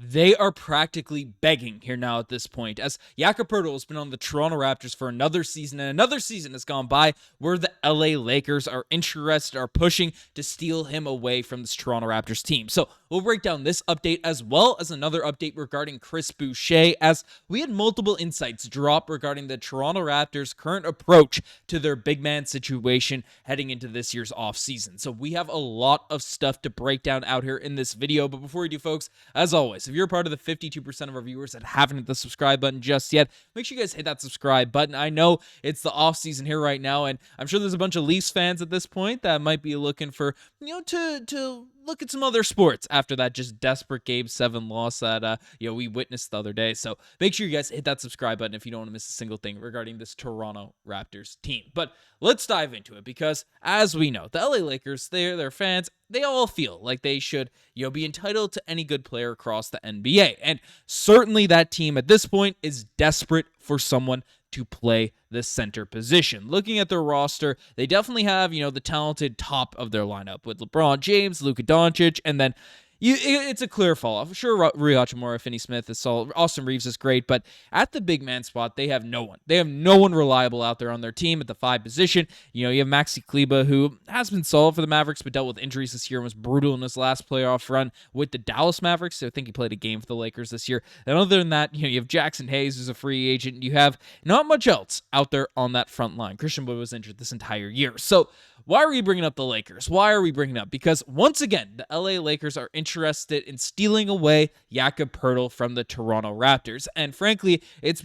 they are practically begging here now at this point, as Jakob Poeltl has been on the Toronto Raptors for another season, and another season has gone by where the LA Lakers are interested, are pushing to steal him away from this Toronto Raptors team. So we'll break down this update as well as another update regarding Chris Boucher, as we had multiple insights drop regarding the Toronto Raptors' current approach to their big man situation heading into this year's offseason. So we have a lot of stuff to break down out here in this video, but before we do, folks, as always, if you're part of the 52% of our viewers that haven't hit the subscribe button just yet, make sure you guys hit that subscribe button. I know it's the offseason here right now, and I'm sure there's a bunch of Leafs fans at this point that might be looking for, to look at some other sports after that just desperate Game 7 loss that we witnessed the other day. So make sure you guys hit that subscribe button if you don't want to miss a single thing regarding this Toronto Raptors team. But let's dive into it, because as we know, the LA Lakers, their fans, they all feel like they should be entitled to any good player across the NBA. And certainly that team at this point is desperate for someone to play the center position. Looking at their roster, they definitely have, the talented top of their lineup with LeBron James, Luka Doncic, and then it's a clear fall off. Sure, Rui Hachimura, Finney Smith is solid. Austin Reeves is great, but at the big man spot, they have no one. They have no one reliable out there on their team at the 5 position. You have Maxi Kleber, who has been solid for the Mavericks, but dealt with injuries this year and was brutal in his last playoff run with the Dallas Mavericks. So I think he played a game for the Lakers this year. And other than that, you have Jackson Hayes, who's a free agent. You have not much else out there on that front line. Christian Wood was injured this entire year. So why are we bringing up the Lakers? Why are we bringing up? Because once again, the LA Lakers are interested in stealing away Jakob Poeltl from the Toronto Raptors. And frankly, it's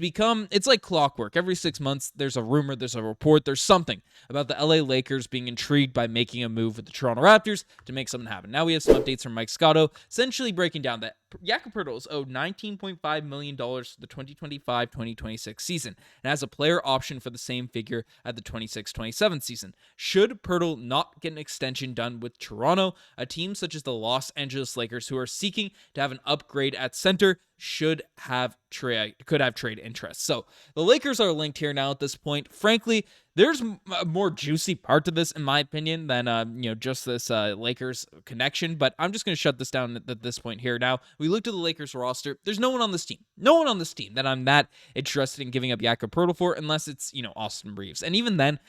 like clockwork. Every 6 months, there's a rumor, there's a report, there's something about the LA Lakers being intrigued by making a move with the Toronto Raptors to make something happen. Now we have some updates from Mike Scotto, essentially breaking down that Jakob Poeltl is owed $19.5 million for the 2025-2026 season and has a player option for the same figure at the 26-27 season. Should Poeltl not get an extension done with Toronto, a team such as the Los Angeles Lakers, who are seeking to have an upgrade at center, could have trade interest. So the Lakers are linked here now at this point. Frankly, there's a more juicy part to this, in my opinion, than just this Lakers connection. But I'm just going to shut this down at this point here. Now, we looked at the Lakers roster. There's no one on this team. No one on this team that I'm that interested in giving up Jakob Poeltl for, unless it's, Austin Reeves. And even then,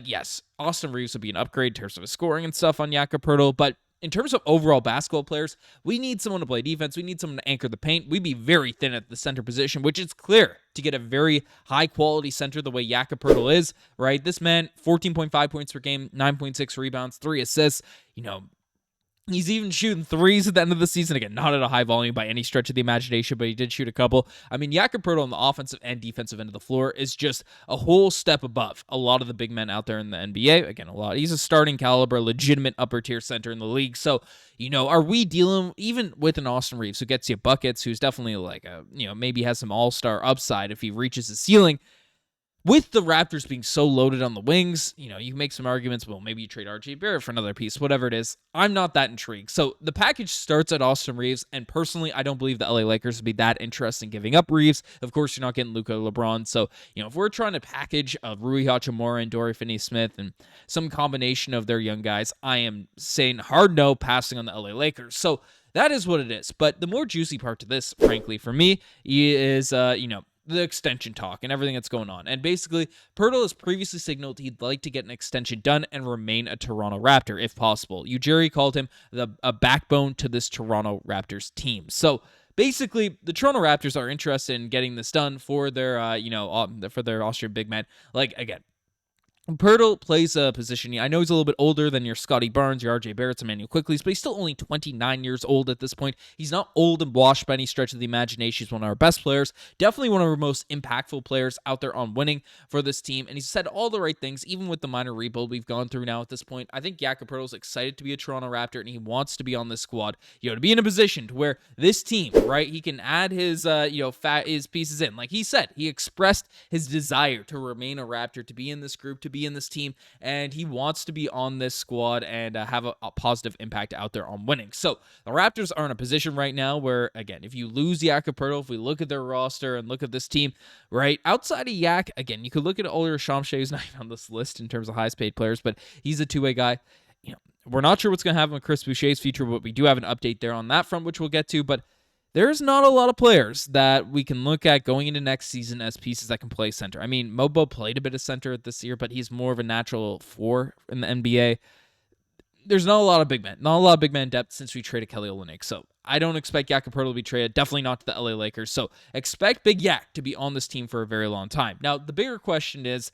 yes, Austin Reeves would be an upgrade in terms of his scoring and stuff on Jakob Poeltl, but in terms of overall basketball players, we need someone to play defense. We need someone to anchor the paint. We'd be very thin at the center position, which is clear to get a very high-quality center the way Jakob Poeltl is, right? This man, 14.5 points per game, 9.6 rebounds, 3 assists, He's even shooting threes at the end of the season. Again, not at a high volume by any stretch of the imagination, but he did shoot a couple. I mean, Jakob Poeltl on the offensive and defensive end of the floor is just a whole step above a lot of the big men out there in the NBA. Again, he's a starting caliber, legitimate upper tier center in the league. So, are we dealing even with an Austin Reeves who gets you buckets, who's definitely maybe has some all-star upside if he reaches his ceiling? With the Raptors being so loaded on the wings, you can make some arguments, well, maybe you trade Barrett for another piece, whatever it is. I'm not that intrigued. So the package starts at Austin Reeves, and personally, I don't believe the LA Lakers would be that interested in giving up Reeves. Of course, you're not getting Luka LeBron. So, if we're trying to package Rui Hachimura and Dorian Finney-Smith and some combination of their young guys, I am saying hard no, passing on the LA Lakers. So that is what it is. But the more juicy part to this, frankly, for me, is, the extension talk and everything that's going on. And basically, Poeltl has previously signaled he'd like to get an extension done and remain a Toronto Raptor if possible. Ujiri called him a backbone to this Toronto Raptors team. So basically, the Toronto Raptors are interested in getting this done for their, for their Austrian big man. Again, Poeltl plays a position. I know he's a little bit older than your Scottie Barnes, your RJ Barrett's, Immanuel Quickley's, but he's still only 29 years old at this point. He's not old and washed by any stretch of the imagination. He's one of our best players, definitely one of our most impactful players out there on winning for this team, and he's said all the right things, even with the minor rebuild we've gone through now at this point. I think Jakob Poeltl's excited to be a Toronto Raptor, and he wants to be on this squad, to be in a position to where this team, right, he can add his, his pieces in. Like he said, he expressed his desire to remain a Raptor, to be in this group, to be in this team, and he wants to be on this squad and have a positive impact out there on winning. So the Raptors are in a position right now where, again, if you lose Jakob Poeltl, if we look at their roster and look at this team, right, outside of Yak, again, you could look at Oliver Shamshay, who's not even on this list in terms of highest paid players, but he's a two-way guy. We're not sure what's going to happen with Chris Boucher's future, but we do have an update there on that front, which we'll get to. But there's not a lot of players that we can look at going into next season as pieces that can play center. I mean, Mobo played a bit of center this year, but he's more of a natural 4 in the NBA. There's not a lot of big men. Not a lot of big man depth since we traded Kelly Olynyk. So I don't expect Jakob Poeltl to be traded. Definitely not to the LA Lakers. So expect Big Yak to be on this team for a very long time. Now, the bigger question is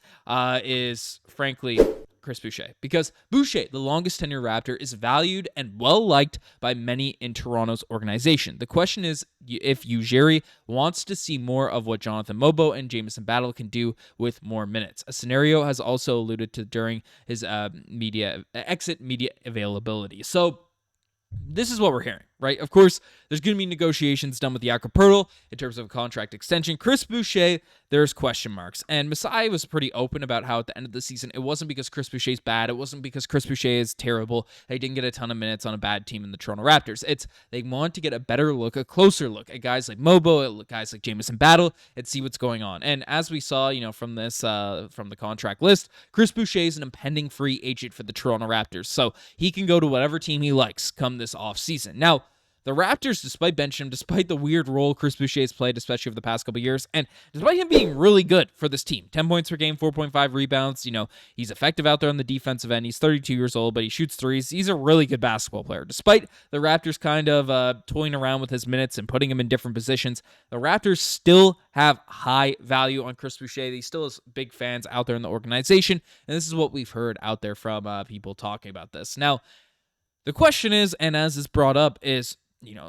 frankly Chris Boucher. Because Boucher, the longest tenure Raptor, is valued and well-liked by many in Toronto's organization. The question is if Ujiri wants to see more of what Jonathan Mobo and Jamison Battle can do with more minutes. A scenario has also alluded to during his exit media availability. So this is what we're hearing, right? Of course, there's going to be negotiations done with Jakob Poeltl in terms of a contract extension. Chris Boucher, there's question marks. And Masai was pretty open about how at the end of the season, it wasn't because Chris Boucher's bad. It wasn't because Chris Boucher is terrible. He didn't get a ton of minutes on a bad team in the Toronto Raptors. It's they want to get a better look, a closer look at guys like Mobo, at guys like Jamison Battle, and see what's going on. And as we saw, from this, from the contract list, Chris Boucher is an impending free agent for the Toronto Raptors. So he can go to whatever team he likes come this offseason. Now, the Raptors, despite benching him, despite the weird role Chris Boucher has played, especially over the past couple years, and despite him being really good for this team, 10 points per game, 4.5 rebounds, he's effective out there on the defensive end. He's 32 years old, but he shoots threes. He's a really good basketball player. Despite the Raptors kind of toying around with his minutes and putting him in different positions, the Raptors still have high value on Chris Boucher. He still has big fans out there in the organization, and this is what we've heard out there from people talking about this. Now, the question is, and as is brought up, is,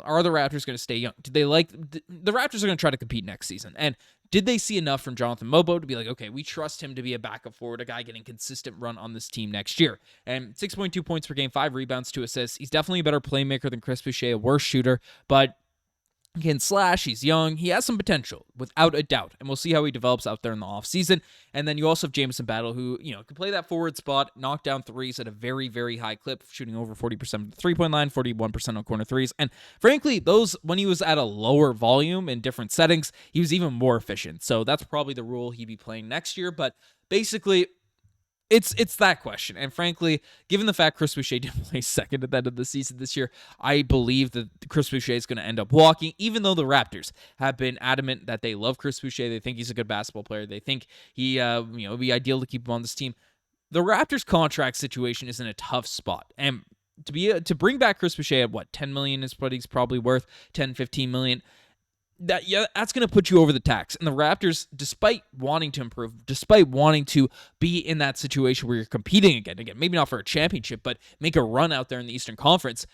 are the Raptors going to stay young? Did they the Raptors are going to try to compete next season? And did they see enough from Jonathan Mobo to be like, okay, we trust him to be a backup forward, a guy getting consistent run on this team next year? And 6.2 points per game, 5 rebounds, 2 assists. He's definitely a better playmaker than Chris Boucher, a worse shooter, but he can slash, he's young, he has some potential, without a doubt, and we'll see how he develops out there in the offseason. And then you also have Jamison Battle, who, can play that forward spot, knock down threes at a very, very high clip, shooting over 40% of the three-point line, 41% on corner threes. And frankly, those, when he was at a lower volume in different settings, he was even more efficient. So that's probably the role he'd be playing next year, but basically, it's that question. And frankly, given the fact Chris Boucher didn't play second at the end of the season this year, I believe that Chris Boucher is going to end up walking, even though the Raptors have been adamant that they love Chris Boucher. They think he's a good basketball player. They think he, would be ideal to keep him on this team. The Raptors contract situation is in a tough spot. And to bring back Chris Boucher at what, 10 million is what he's probably worth, 10, 15 million. That's going to put you over the tax. And the Raptors, despite wanting to improve, despite wanting to be in that situation where you're competing again, maybe not for a championship, but make a run out there in the Eastern Conference,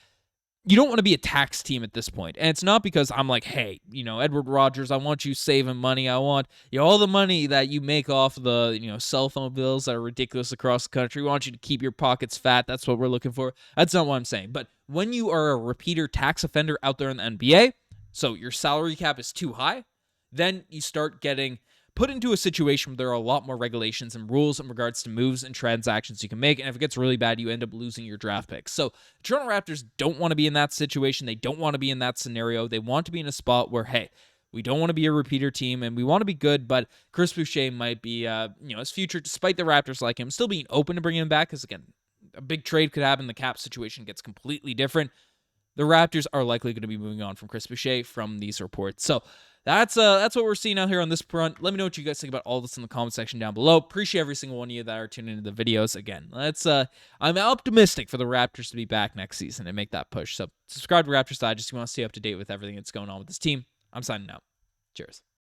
you don't want to be a tax team at this point. And it's not because I'm like, hey, Edward Rogers, I want you saving money. I want all the money that you make off the cell phone bills that are ridiculous across the country. We want you to keep your pockets fat. That's what we're looking for. That's not what I'm saying. But when you are a repeater tax offender out there in the NBA, so your salary cap is too high, then you start getting put into a situation where there are a lot more regulations and rules in regards to moves and transactions you can make. And if it gets really bad, you end up losing your draft picks. So the Toronto Raptors don't want to be in that situation. They don't want to be in that scenario. They want to be in a spot where, hey, we don't want to be a repeater team and we want to be good, but Chris Boucher might be, his future, despite the Raptors like him, still being open to bringing him back. Because again, a big trade could happen. The cap situation gets completely different. The Raptors are likely going to be moving on from Chris Boucher from these reports. So that's what we're seeing out here on this front. Let me know what you guys think about all this in the comment section down below. Appreciate every single one of you that are tuning into the videos. Again, I'm optimistic for the Raptors to be back next season and make that push. So subscribe to Raptors Digest if you want to stay up to date with everything that's going on with this team. I'm signing out. Cheers.